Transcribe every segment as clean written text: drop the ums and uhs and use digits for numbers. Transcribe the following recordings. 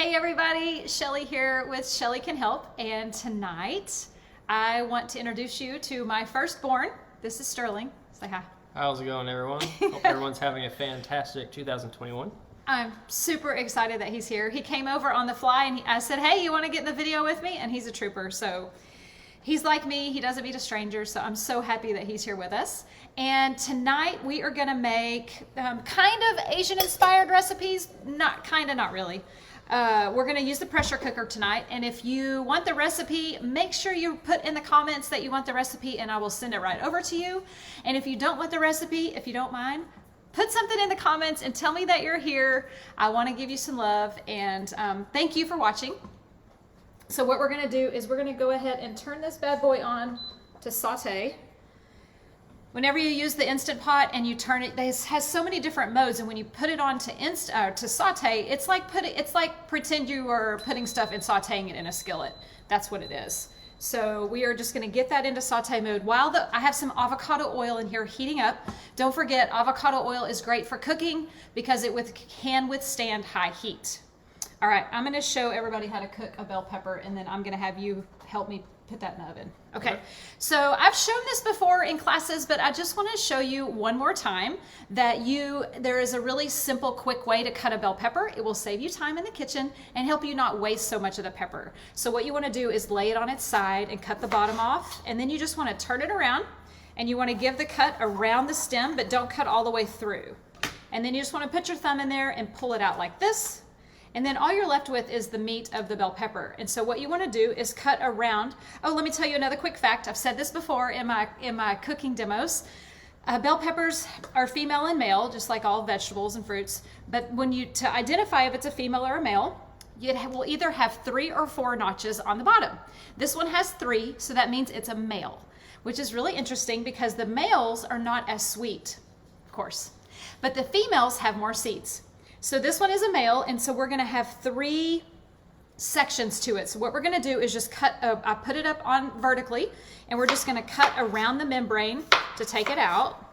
Hey everybody, Shelly here with Shelly Can Help, and tonight I want to introduce you to my firstborn. This is Sterling. Say hi. How's it going, everyone? Hope everyone's having a fantastic 2021. I'm super excited that he's here. He came over on the fly and I said, hey, you want to get in the video with me? And he's a trooper, so he's like me. He doesn't meet a stranger, so I'm so happy that he's here with us. And tonight we are going to make kind of Asian-inspired recipes. Not really. We're going to use the pressure cooker tonight, and if you want the recipe, make sure you put in the comments that you want the recipe and I will send it right over to you. And if you don't want the recipe, if you don't mind, put something in the comments and tell me that you're here. I want to give you some love, and thank you for watching. So what we're going to do is we're going to go ahead and turn this bad boy on to saute. Whenever you use the Instant Pot and you turn it, this has so many different modes, and when you put it on to saute, it's like pretend you are putting stuff and sauteing it in a skillet. That's what it is. So we are just going to get that into saute mode while I have some avocado oil in here heating up. Don't forget, avocado oil is great for cooking because it can withstand high heat. All right, I'm going to show everybody how to cook a bell pepper, and then I'm going to have you help me put that in the oven. Okay, so I've shown this before in classes, but I just want to show you one more time that there is a really simple, quick way to cut a bell pepper. It will save you time in the kitchen and help you not waste so much of the pepper. So what you want to do is lay it on its side and cut the bottom off, and then you just want to turn it around, and you want to give the cut around the stem, but don't cut all the way through. And then you just want to put your thumb in there and pull it out like this. And then all you're left with is the meat of the bell pepper. And so what you want to do is cut around. Oh, let me tell you another quick fact. I've said this before in my cooking demos. Bell peppers are female and male, just like all vegetables and fruits. But to identify if it's a female or a male, it will either have 3 or 4 notches on the bottom. This one has 3, so that means it's a male, which is really interesting because the males are not as sweet, of course. But the females have more seeds. So this one is a male, and so we're gonna have 3 sections to it. So what we're gonna do is just cut, I put it up on vertically, and we're just gonna cut around the membrane to take it out.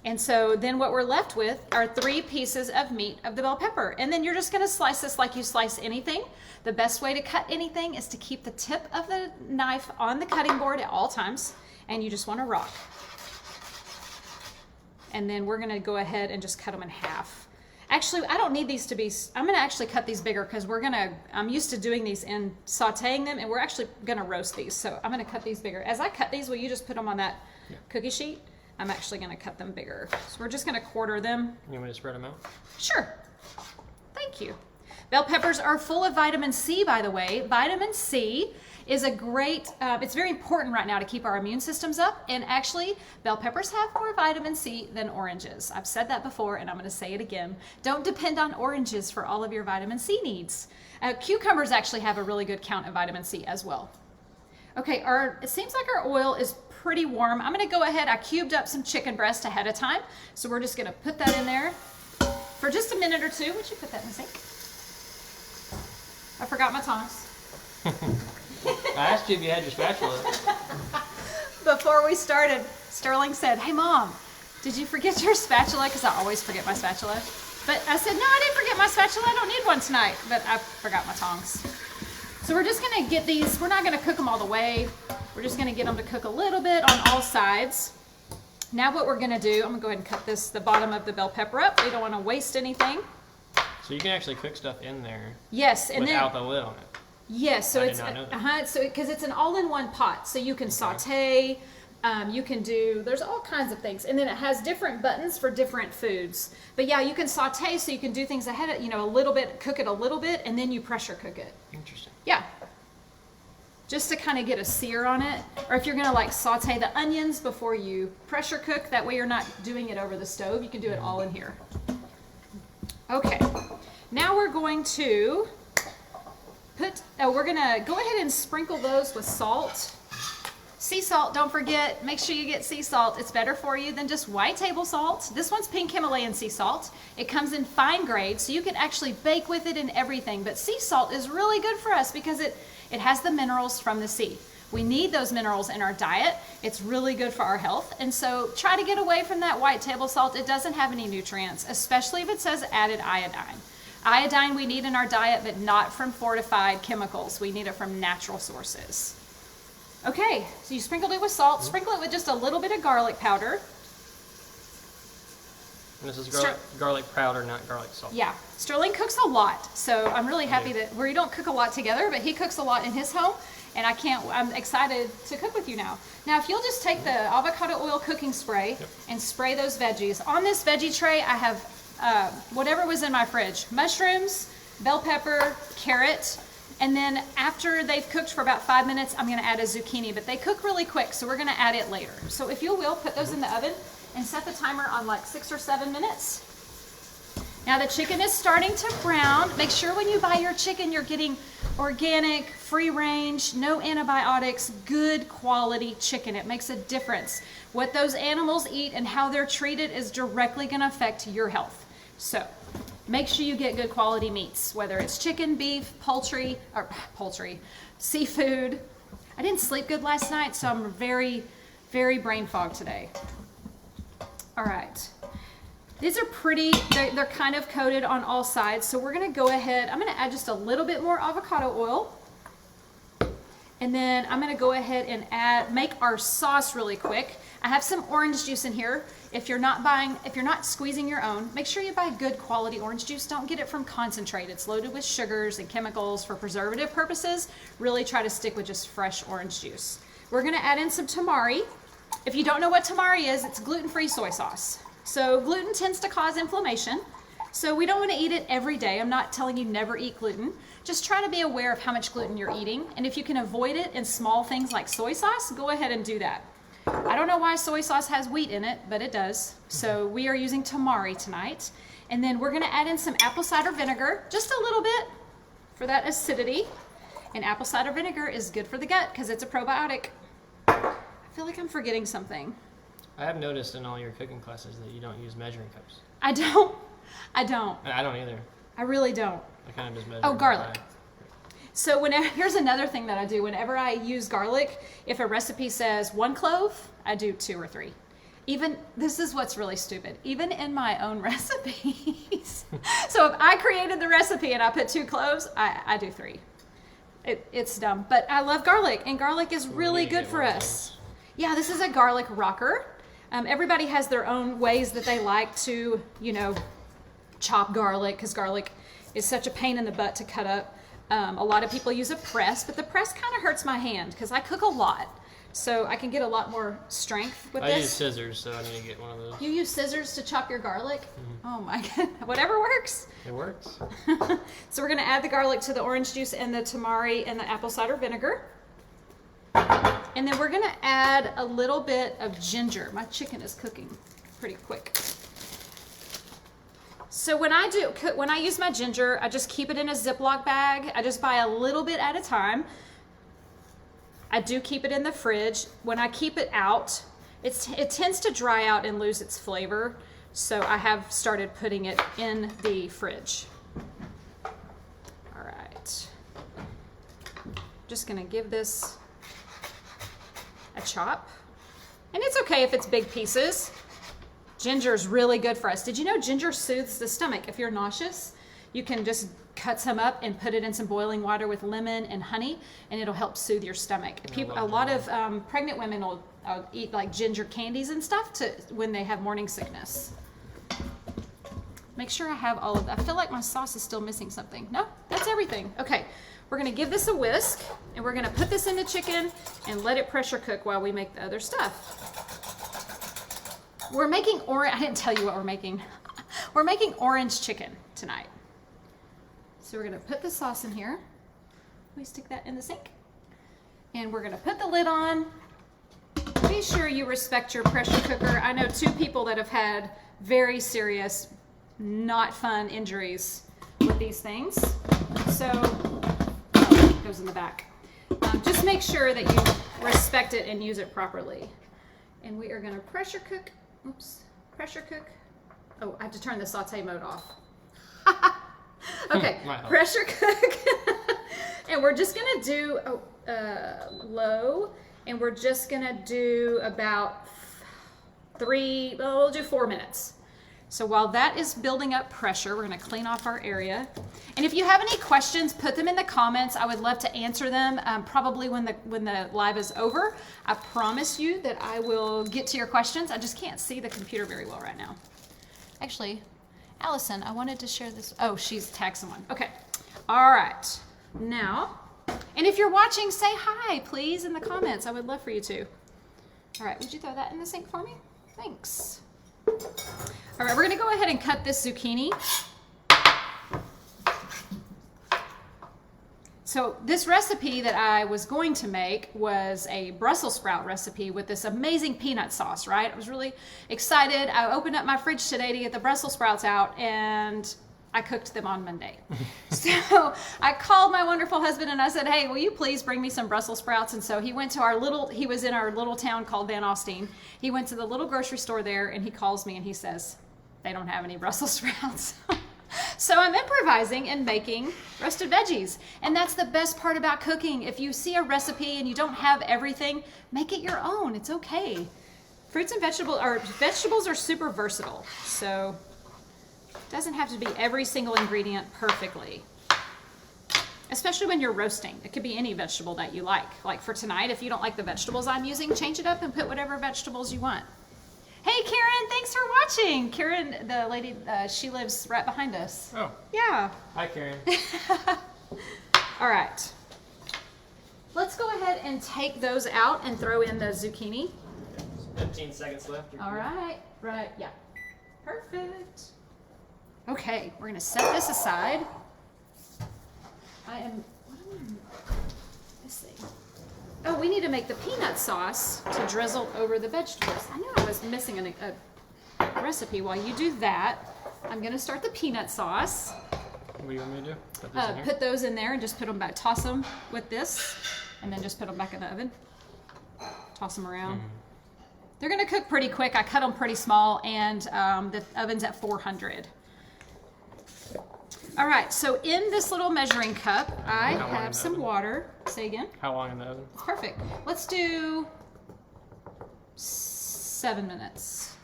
And so then what we're left with are 3 pieces of meat of the bell pepper. And then you're just gonna slice this like you slice anything. The best way to cut anything is to keep the tip of the knife on the cutting board at all times, and you just wanna rock. And then we're gonna go ahead and just cut them in half. Actually, I don't need these to be, I'm gonna actually cut these bigger because I'm used to doing these and sauteing them, and we're actually gonna roast these. So I'm gonna cut these bigger. As I cut these, will you just put them on that cookie sheet? I'm actually gonna cut them bigger. So we're just gonna quarter them. You want me to spread them out? Sure, thank you. Bell peppers are full of vitamin C, by the way. Vitamin C is a great, it's very important right now to keep our immune systems up, and actually bell peppers have more vitamin C than oranges. I've said that before, and I'm going to say it again. Don't depend on oranges for all of your vitamin C needs. Cucumbers actually have a really good count of vitamin C as well. Okay, it seems like our oil is pretty warm. I'm going to go ahead, I cubed up some chicken breast ahead of time, so we're just going to put that in there for just a minute or two. Would you put that in the sink? I forgot my tongs. I asked you if you had your spatula. Before we started, Sterling said, hey Mom, did you forget your spatula? Because I always forget my spatula. But I said, no, I didn't forget my spatula. I don't need one tonight. But I forgot my tongs. So we're just going to get these. We're not going to cook them all the way. We're just going to get them to cook a little bit on all sides. Now what we're going to do, I'm going to go ahead and cut the bottom of the bell pepper up. We don't want to waste anything. So you can actually cook stuff in there. Yes, and without the lid on it. Yes, so it's because it's an all-in-one pot, so you can saute, you can do, there's all kinds of things, and then it has different buttons for different foods. But yeah, you can saute, so you can do things ahead of, a little bit, cook it a little bit, and then you pressure cook it. Interesting. Yeah, just to kind of get a sear on it, or if you're gonna like saute the onions before you pressure cook, that way you're not doing it over the stove. You can do it all in here. Okay, now we're going to we're gonna go ahead and sprinkle those with salt. Sea salt, don't forget, make sure you get sea salt. It's better for you than just white table salt. This one's pink Himalayan sea salt. It comes in fine grade, so you can actually bake with it and everything. But sea salt is really good for us because it has the minerals from the sea. We need those minerals in our diet. It's really good for our health. And so try to get away from that white table salt. It doesn't have any nutrients, especially if it says added iodine. Iodine we need in our diet, but not from fortified chemicals. We need it from natural sources. Okay, so you sprinkled it with salt. Sprinkle it with just a little bit of garlic powder. And this is garlic powder, not garlic salt. Yeah, Sterling cooks a lot, so I'm really happy that we don't cook a lot together, but he cooks a lot in his home, and I'm excited to cook with you now. Now, if you'll just take the avocado oil cooking spray and spray those veggies. On this veggie tray, I have whatever was in my fridge: mushrooms, bell pepper, carrot, and then after they've cooked for about 5 minutes, I'm going to add a zucchini, but they cook really quick, so we're going to add it later. So if you will, put those in the oven and set the timer on like 6 or 7 minutes. Now the chicken is starting to brown. Make sure when you buy your chicken, you're getting organic, free range, no antibiotics, good quality chicken. It makes a difference. What those animals eat and how they're treated is directly going to affect your health. So make sure you get good quality meats, whether it's chicken, beef, poultry, seafood. I didn't sleep good last night, so I'm very, very brain fogged today. All right. These are pretty, they're kind of coated on all sides, so we're gonna go ahead, I'm gonna add just a little bit more avocado oil, and then I'm gonna go ahead and make our sauce really quick. I have some orange juice in here. If you're not squeezing your own, make sure you buy good quality orange juice. Don't get it from concentrate. It's loaded with sugars and chemicals for preservative purposes. Really try to stick with just fresh orange juice. We're gonna add in some tamari. If you don't know what tamari is, it's gluten-free soy sauce. So gluten tends to cause inflammation. So we don't want to eat it every day. I'm not telling you never eat gluten. Just try to be aware of how much gluten you're eating. And if you can avoid it in small things like soy sauce, go ahead and do that. I don't know why soy sauce has wheat in it, but it does. So we are using tamari tonight. And then we're going to add in some apple cider vinegar, just a little bit for that acidity. And apple cider vinegar is good for the gut because it's a probiotic. I feel like I'm forgetting something. I have noticed in all your cooking classes that you don't use measuring cups. I don't. I don't either. I really don't. I kind of just measure. Oh, garlic. By. So here's another thing that I do. Whenever I use garlic, if a recipe says 1 clove, I do 2 or 3. This is what's really stupid. Even in my own recipes. So if I created the recipe and I put 2 cloves, I do 3. It's dumb, but I love garlic, and garlic is really good for us. Yeah, this is a garlic rocker. Everybody has their own ways that they like to, chop garlic, because garlic is such a pain in the butt to cut up. A lot of people use a press, but the press kind of hurts my hand because I cook a lot. So I can get a lot more strength with this. I use scissors, so I need to get one of those. You use scissors to chop your garlic? Mm-hmm. Oh my God, whatever works. It works. So we're gonna add the garlic to the orange juice and the tamari and the apple cider vinegar. And then we're gonna add a little bit of ginger. My chicken is cooking pretty quick. So when I use my ginger, I just keep it in a Ziploc bag. I just buy a little bit at a time. I do keep it in the fridge. When I keep it out, it tends to dry out and lose its flavor. So I have started putting it in the fridge. All right. Just gonna give this a chop. And it's okay if it's big pieces. Ginger is really good for us. Did you know ginger soothes the stomach? If you're nauseous, you can just cut some up and put it in some boiling water with lemon and honey, and it'll help soothe your stomach. A lot of pregnant women will eat like ginger candies and stuff when they have morning sickness. Make sure I have all of that. I feel like my sauce is still missing something. No, that's everything. Okay, we're gonna give this a whisk, and we're gonna put this in the chicken and let it pressure cook while we make the other stuff. We're making I didn't tell you what we're making. We're making orange chicken tonight. So we're gonna put the sauce in here. We stick that in the sink. And we're gonna put the lid on. Be sure you respect your pressure cooker. I know 2 people that have had very serious, not fun injuries with these things. So, it goes in the back. Just make sure that you respect it and use it properly. And we are gonna pressure cook. Pressure cook. Oh, I have to turn the saute mode off. Okay, pressure cook. And we're just gonna do low, and we're just gonna do about we'll do 4 minutes. So while that is building up pressure, we're gonna clean off our area. And if you have any questions, put them in the comments. I would love to answer them probably when the live is over. I promise you that I will get to your questions. I just can't see the computer very well right now. Actually, Allison, I wanted to share this. Oh, she's tagged someone. Okay. All right. Now, and if you're watching, say hi, please, in the comments. I would love for you to. All right. Would you throw that in the sink for me? Thanks. All right. We're going to go ahead and cut this zucchini. So this recipe that I was going to make was a Brussels sprout recipe with this amazing peanut sauce, right? I was really excited. I opened up my fridge today to get the Brussels sprouts out, and I cooked them on Monday. So I called my wonderful husband and I said, hey, will you please bring me some Brussels sprouts? And so he went to he was in our little town called Van Alstyne. He went to the little grocery store there, and he calls me and he says, they don't have any Brussels sprouts. So I'm improvising and making roasted veggies. And that's the best part about cooking. If you see a recipe and you don't have everything, make it your own. It's okay. Fruits and vegetables are super versatile. So it doesn't have to be every single ingredient perfectly. Especially when you're roasting. It could be any vegetable that you like. Like for tonight, if you don't like the vegetables I'm using, change it up and put whatever vegetables you want. Hey, Karen, thanks for watching. Karen, the lady, she lives right behind us. Oh. Yeah. Hi, Karen. All right. Let's go ahead and take those out and throw in the zucchini. 15 seconds left. All right. Right. Yeah. Perfect. Okay. We're going to set this aside. What am I missing? Oh, we need to make the peanut sauce to drizzle over the vegetables. I knew I was missing a recipe. While you do that, I'm going to start the peanut sauce. What do you want me to do? Put this in here? Put those in there and just put them back. Toss them with this, and then just put them back in the oven. Toss them around. They're going to cook pretty quick. I cut them pretty small, and the oven's at 400. All right, so in this little measuring cup, I have some water. Say again? How long in the oven? Perfect. Let's do 7 minutes.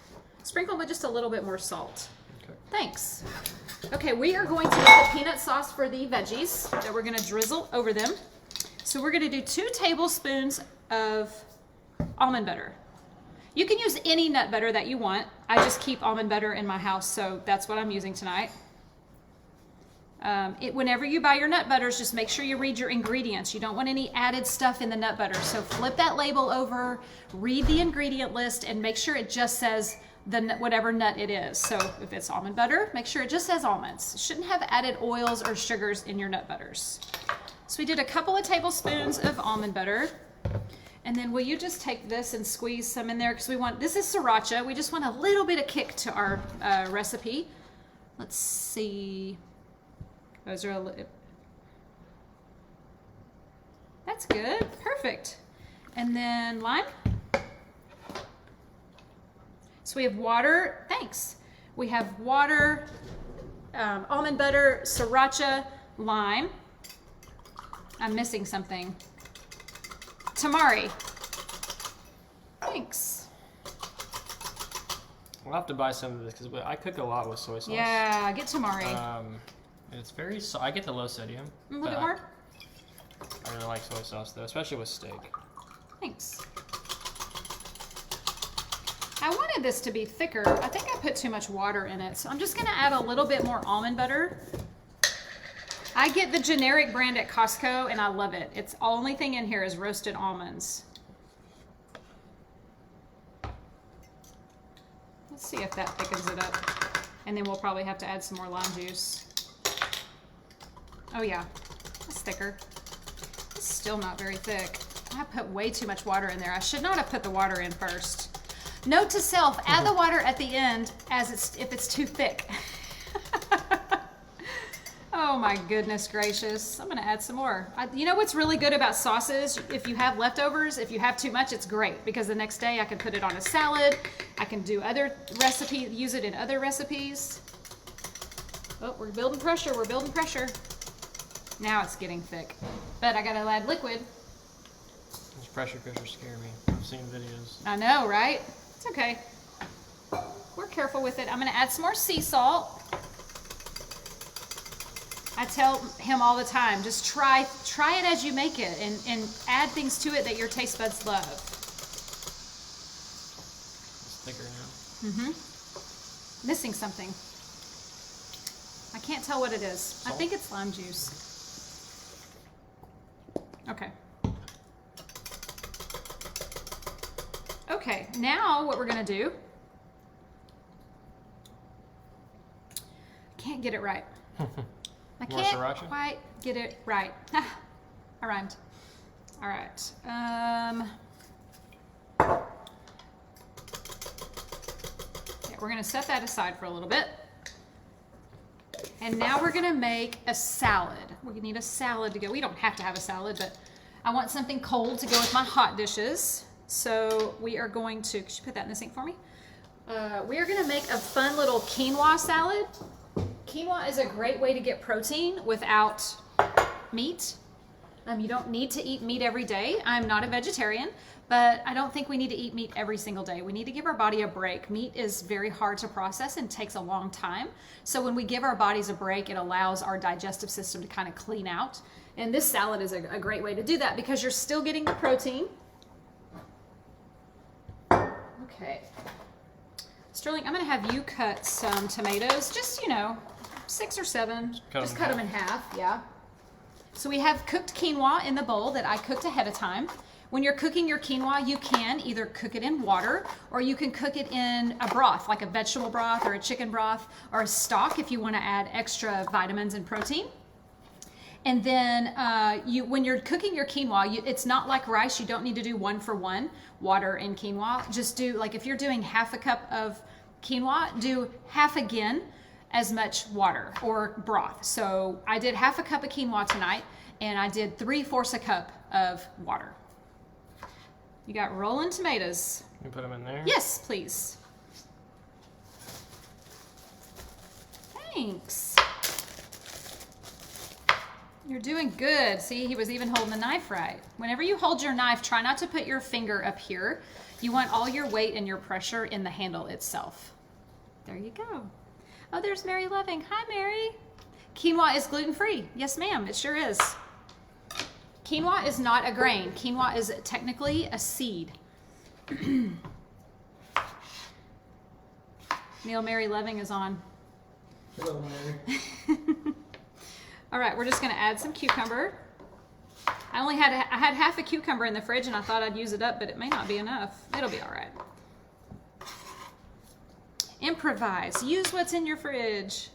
Sprinkle with just a little bit more salt. Okay. Thanks. Okay, we are going to make the peanut sauce for the veggies that we're going to drizzle over them. So we're going to do 2 tablespoons of almond butter. You can use any nut butter that you want. I just keep almond butter in my house, so that's what I'm using tonight. Whenever you buy your nut butters, just make sure you read your ingredients. You don't want any added stuff in the nut butter. So flip that label over, read the ingredient list, and make sure it just says whatever nut it is. So if it's almond butter, make sure it just says almonds. Shouldn't have added oils or sugars in your nut butters. So we did a couple of tablespoons of almond butter. And then will you just take this and squeeze some in there? Because this is sriracha. We just want a little bit of kick to our recipe. Let's see. Those are that's good. Perfect. And then lime. So we have water. Thanks. We have water, almond butter, sriracha, lime. I'm missing something. Tamari. Thanks. We'll have to buy some of this because I cook a lot with soy sauce. Yeah, get tamari. It's very I get the low sodium. A little bit more? I really like soy sauce though, especially with steak. Thanks. I wanted this to be thicker. I think I put too much water in it, so I'm just going to add a little bit more almond butter. I get the generic brand at Costco, and I love it. It's the only thing in here is roasted almonds. Let's see if that thickens it up. And then we'll probably have to add some more lime juice. Oh yeah, that's thicker. It's still not very thick. I put way too much water in there. I should not have put the water in first. Note to self, add the water at the end if it's too thick. Oh my goodness gracious. I'm gonna add some more. You know what's really good about sauces? If you have leftovers, if you have too much, it's great because the next day I can put it on a salad. I can do other recipes, use it in other recipes. Oh, we're building pressure, we're building pressure. Now it's getting thick. But I gotta add liquid. Those pressure cookers scare me. I've seen videos. I know, right? It's okay. We're careful with it. I'm going to add some more sea salt. I tell him all the time, just try it as you make it and add things to it that your taste buds love. It's thicker now. Missing something. I can't tell what it is. Salt? I think it's lime juice. Okay. Okay, now what we're gonna do, I can't get it right. I More can't sriracha? quite get it right. I rhymed. All right. Okay, we're gonna set that aside for a little bit. And now we're gonna make a salad. We need a salad to go. We don't have to have a salad, but I want something cold to go with my hot dishes. So we are going to, could you put that in the sink for me? We are gonna make a fun little quinoa salad. Quinoa is a great way to get protein without meat. You don't need to eat meat every day. I'm not a vegetarian, but I don't think we need to eat meat every single day. We need to give our body a break. Meat is very hard to process and takes a long time. So when we give our bodies a break, it allows our digestive system to kind of clean out. And this salad is a great way to do that because you're still getting the protein. Okay. Sterling, I'm gonna have you cut some tomatoes, just, 6 or 7. Just cut them in half, yeah. So we have cooked quinoa in the bowl that I cooked ahead of time. When you're cooking your quinoa, you can either cook it in water or you can cook it in a broth, like a vegetable broth or a chicken broth or a stock if you want to add extra vitamins and protein. And then when you're cooking your quinoa, it's not like rice. You don't need to do 1-for-1 water and quinoa. Just do, like if you're doing half a cup of quinoa, do half again as much water or broth. So I did half a cup of quinoa tonight and I did 3/4 a cup of water. You got rolling tomatoes. You put them in there? Yes, please. Thanks. You're doing good. See, he was even holding the knife right. Whenever you hold your knife, try not to put your finger up here. You want all your weight and your pressure in the handle itself. There you go. Oh, there's Mary Loving. Hi, Mary. Quinoa is gluten-free. Yes, ma'am, it sure is. Quinoa is not a grain. Quinoa is technically a seed. Neil, Mary Loving is on. Hello, Mary. All right, we're just gonna add some cucumber. I had half a cucumber in the fridge and I thought I'd use it up, but it may not be enough. It'll be all right. Improvise, use what's in your fridge.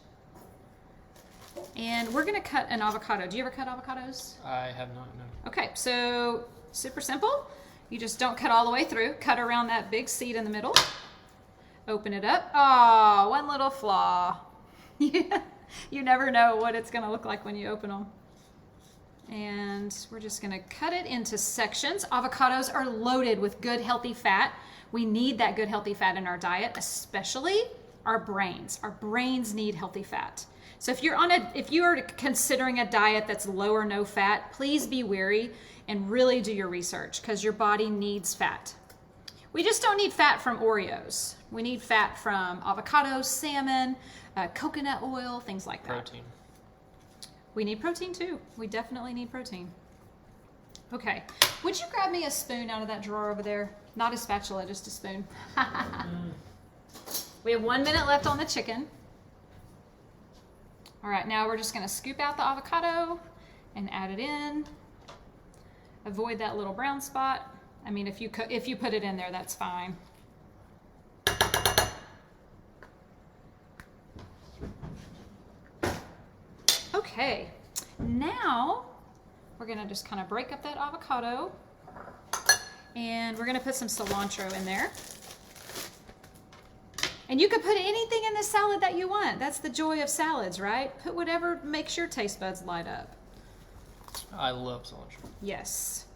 And we're gonna cut an avocado. Do you ever cut avocados? I have not, no. Okay, so super simple. You just don't cut all the way through. Cut around that big seed in the middle. Open it up. Oh, one little flaw. You never know what it's gonna look like when you open them. And we're just gonna cut it into sections. Avocados are loaded with good healthy fat. We need that good healthy fat in our diet, especially our brains. Our brains need healthy fat. So if you are considering a diet that's low or no fat, please be wary and really do your research because your body needs fat. We just don't need fat from Oreos. We need fat from avocados, salmon, coconut oil, things like that. Protein. We need protein too. We definitely need protein. Okay, would you grab me a spoon out of that drawer over there? Not a spatula, just a spoon. We have 1 minute left on the chicken. All right, now we're just gonna scoop out the avocado and add it in. Avoid that little brown spot. I mean, if you put it in there, that's fine. Okay, now we're gonna just kind of break up that avocado and we're gonna put some cilantro in there. And you could put anything in this salad that you want. That's the joy of salads, right? Put whatever makes your taste buds light up. I love cilantro. Yes.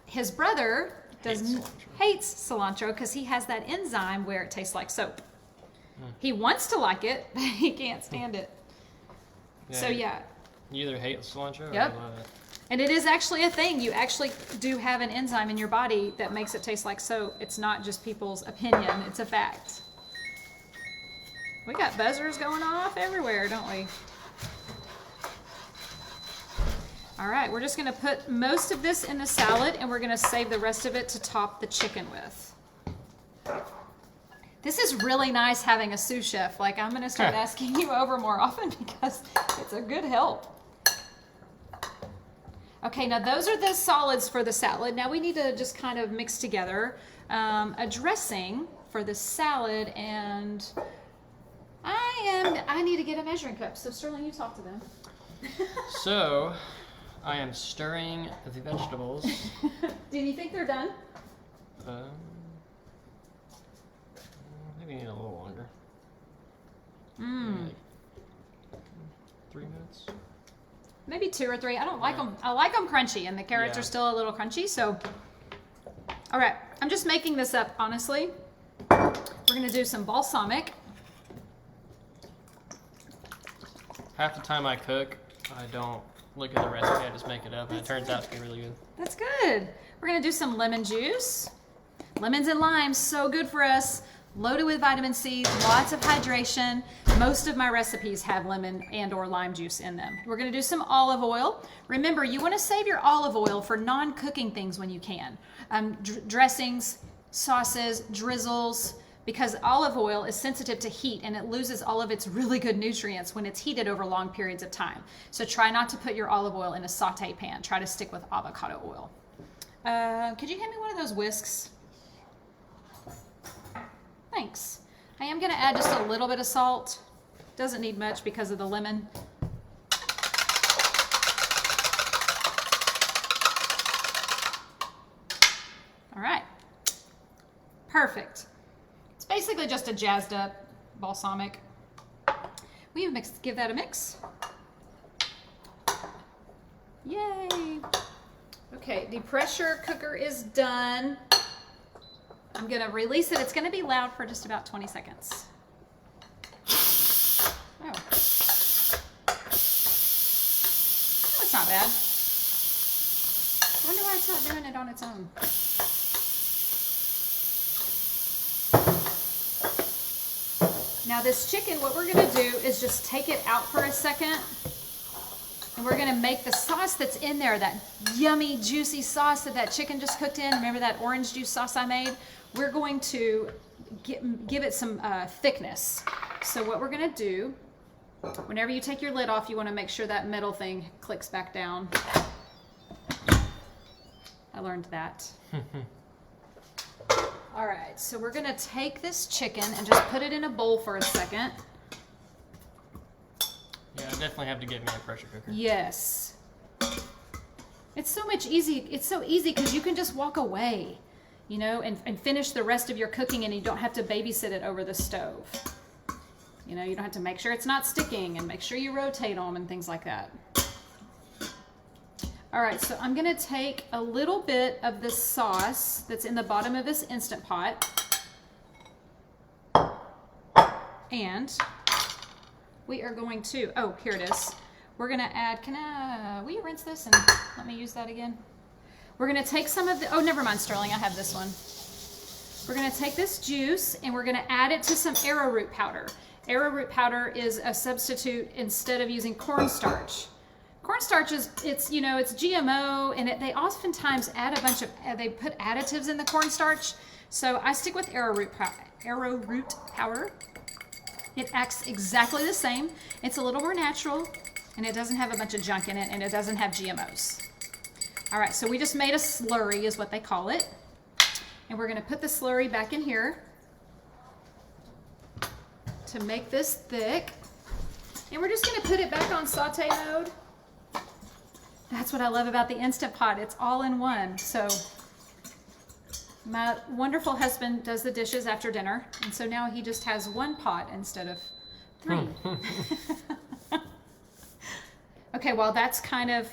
His brother hates cilantro because he has that enzyme where it tastes like soap. He wants to like it, but he can't stand it. Yeah, So yeah. You either hate cilantro or Yep. you love it. And it is actually a thing. You actually do have an enzyme in your body that makes it taste like soap. It's not just people's opinion, it's a fact. We got buzzers going off everywhere, don't we? All right, we're just gonna put most of this in the salad and we're gonna save the rest of it to top the chicken with. This is really nice having a sous chef. Like, I'm gonna start asking you over more often because it's a good help. Okay, now those are the solids for the salad. Now we need to just kind of mix together a dressing for the salad, and I need to get a measuring cup. So Sterling, you talk to them. So, I am stirring the vegetables. Do you think they're done? Maybe need a little longer. Like 3 minutes. Maybe 2 or 3. I don't like them. I like them crunchy, and the carrots are still a little crunchy. So, all right, I'm just making this up, honestly. We're gonna do some balsamic. Half the time I cook, I don't look at the recipe. I just make it up, and it turns out to be really good. That's good. We're gonna do some lemon juice. Lemons and limes, so good for us. Loaded with vitamin C, lots of hydration. Most of my recipes have lemon and or lime juice in them. We're gonna do some olive oil. Remember, you wanna save your olive oil for non-cooking things when you can. Dressings, sauces, drizzles, because olive oil is sensitive to heat and it loses all of its really good nutrients when it's heated over long periods of time. So try not to put your olive oil in a saute pan. Try to stick with avocado oil. Could you hand me one of those whisks? Thanks. I am going to add just a little bit of salt. Doesn't need much because of the lemon. All right. Perfect. It's basically just a jazzed up balsamic. We give that a mix. Yay. Okay, the pressure cooker is done. I'm going to release it. It's going to be loud for just about 20 seconds. Oh. No, it's not bad. I wonder why it's not doing it on its own. Now this chicken, what we're going to do is just take it out for a second. And we're going to make the sauce that's in there, that yummy, juicy sauce that chicken just cooked in. Remember that orange juice sauce I made? We're going to give it some thickness. So what we're going to do, whenever you take your lid off, you want to make sure that metal thing clicks back down. I learned that. All right, so we're going to take this chicken and just put it in a bowl for a second. Yeah, I definitely have to get me a pressure cooker. Yes. It's so much easy. It's so easy because you can just walk away, you know, and finish the rest of your cooking, and you don't have to babysit it over the stove. You know, you don't have to make sure it's not sticking and make sure you rotate them and things like that. All right, so I'm going to take a little bit of the sauce that's in the bottom of this Instant Pot. And we are going to, oh, here it is. We're going to add, will you rinse this and let me use that again? We're going to take some of the, oh, never mind, Sterling, I have this one. We're going to take this juice and we're going to add it to some arrowroot powder. Arrowroot powder is a substitute instead of using cornstarch. Cornstarch is, it's GMO, and they oftentimes add a bunch of, they put additives in the cornstarch. So I stick with arrowroot powder. It acts exactly the same. It's a little more natural, and it doesn't have a bunch of junk in it, and it doesn't have GMOs. All right, so we just made a slurry is what they call it. And we're gonna put the slurry back in here to make this thick. And we're just gonna put it back on saute mode. That's what I love about the Instant Pot. It's all in one. So my wonderful husband does the dishes after dinner, and so now he just has one pot instead of 3. Okay, while that's kind of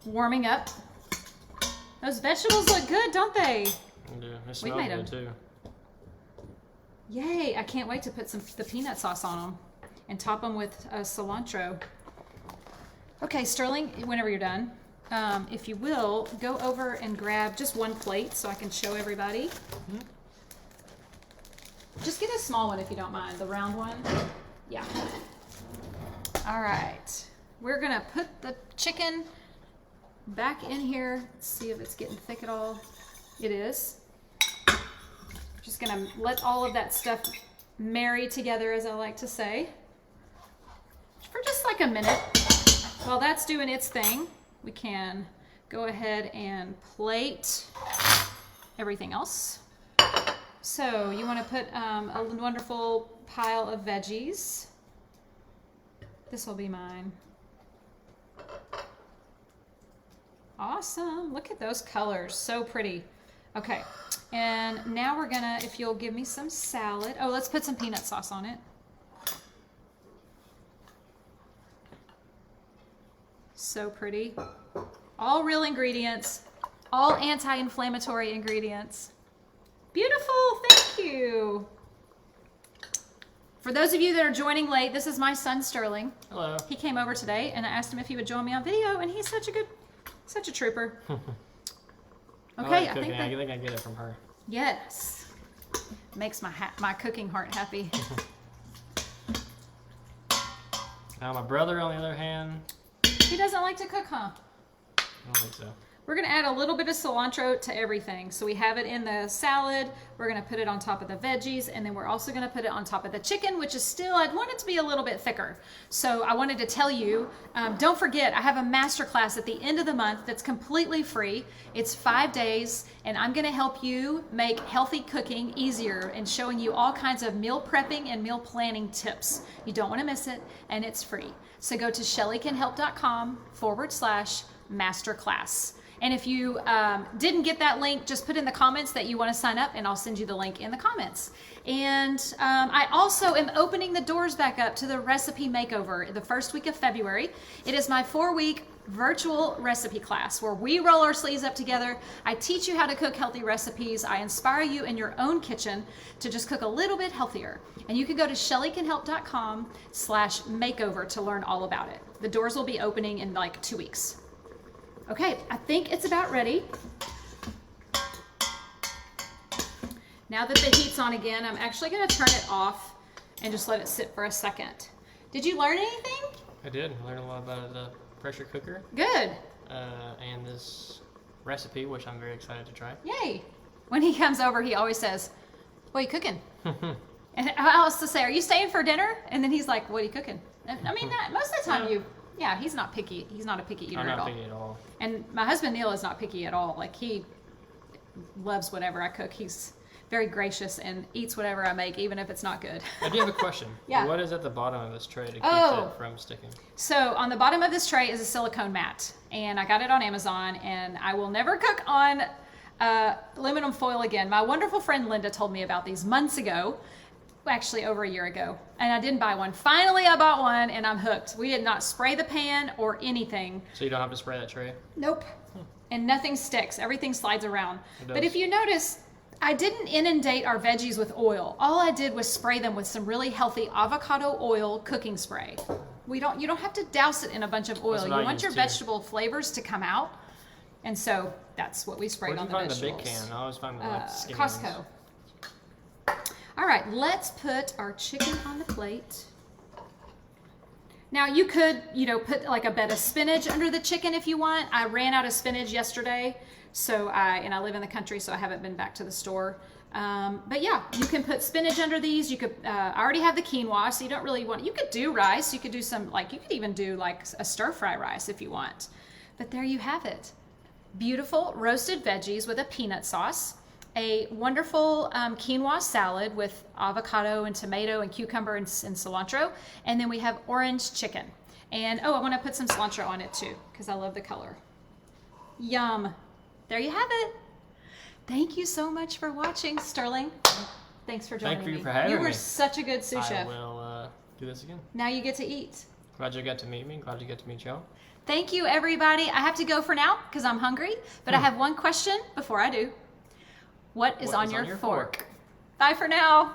warming up, those vegetables look good, don't they? Yeah, they smell good too. Yay, I can't wait to put the peanut sauce on them and top them with cilantro. Okay, Sterling, whenever you're done, if you will, go over and grab just one plate so I can show everybody. Just get a small one if you don't mind, the round one. Yeah. All right. We're gonna put the chicken back in here. Let's see if it's getting thick at all. It is. Just gonna let all of that stuff marry together, as I like to say, for just like a minute. While that's doing its thing, we can go ahead and plate everything else. So you want to put a wonderful pile of veggies. This will be mine. Awesome. Look at those colors. So pretty. Okay. And now we're gonna, if you'll give me some salad. Oh, let's put some peanut sauce on it. So pretty. All real ingredients. All anti-inflammatory ingredients. Beautiful. Thank you. For those of you that are joining late, this is my son Sterling. Hello. He came over today and I asked him if he would join me on video, and he's such a trooper. Okay, I think I get it from her. Yes. Makes my cooking heart happy. Now my brother, on the other hand, He doesn't like to cook, huh? I don't think so. We're gonna add a little bit of cilantro to everything. So we have it in the salad, we're gonna put it on top of the veggies, and then we're also gonna put it on top of the chicken, which is still, I'd want it to be a little bit thicker. So I wanted to tell you, don't forget, I have a masterclass at the end of the month that's completely free. It's 5 days, and I'm gonna help you make healthy cooking easier and showing you all kinds of meal prepping and meal planning tips. You don't wanna miss it, and it's free. So go to shellycanhelp.com/masterclass. And if you didn't get that link, just put in the comments that you want to sign up, and I'll send you the link in the comments. And I also am opening the doors back up to the recipe makeover the first week of February. It is my 4-week virtual recipe class where we roll our sleeves up together. I teach you how to cook healthy recipes. I inspire you in your own kitchen to just cook a little bit healthier. And you can go to shellycanhelp.com/makeover to learn all about it. The doors will be opening in like 2 weeks. Okay, I think it's about ready. Now that the heat's on again, I'm actually gonna turn it off and just let it sit for a second. Did you learn anything? I did. I learned a lot about the pressure cooker. Good. And this recipe, which I'm very excited to try. Yay. When he comes over, he always says, "What are you cooking?" And I also say, "Are you staying for dinner?" And then he's like, "What are you cooking?" And, I mean, most of the time he's not picky. He's not a picky eater I'm at not all. picky at all. And my husband Neil is not picky at all. Like, he loves whatever I cook. He's very gracious and eats whatever I make, even if it's not good. I do have a question. Yeah. What is at the bottom of this tray to keep it from sticking? So on the bottom of this tray is a silicone mat, and I got it on Amazon, and I will never cook on aluminum foil again. My wonderful friend Linda told me about these months ago, actually over a year ago, and I didn't buy one. Finally, I bought one, and I'm hooked. We did not spray the pan or anything. So you don't have to spray that tray? Nope. And nothing sticks. Everything slides around. It does. But if you notice, I didn't inundate our veggies with oil. All I did was spray them with some really healthy avocado oil cooking spray. You don't have to douse it in a bunch of oil. That's You what I want your used to. vegetable flavors to come out. And so that's what we sprayed Where'd on you the find the vegetables. big can? I always find the skinny Costco. ones. All right, let's put our chicken on the plate. Now you could, put like a bed of spinach under the chicken if you want. I ran out of spinach yesterday, and I live in the country, so I haven't been back to the store. But yeah, you can put spinach under these. You could, I already have the quinoa, so you don't really want, you could do rice. You could do you could even do like a stir fry rice if you want. But there you have it. Beautiful roasted veggies with a peanut sauce. A wonderful quinoa salad with avocado and tomato and cucumber and cilantro. And then we have orange chicken. And I want to put some cilantro on it too, because I love the color. Yum. There you have it. Thank you so much for watching, Sterling. Thanks for joining me. Thank you for having me. You were such a good sous chef. I will do this again. Now you get to eat. Glad you got to meet me. Glad you got to meet y'all. Thank you, everybody. I have to go for now because I'm hungry, but I have one question before I do. What is on your fork? Bye for now.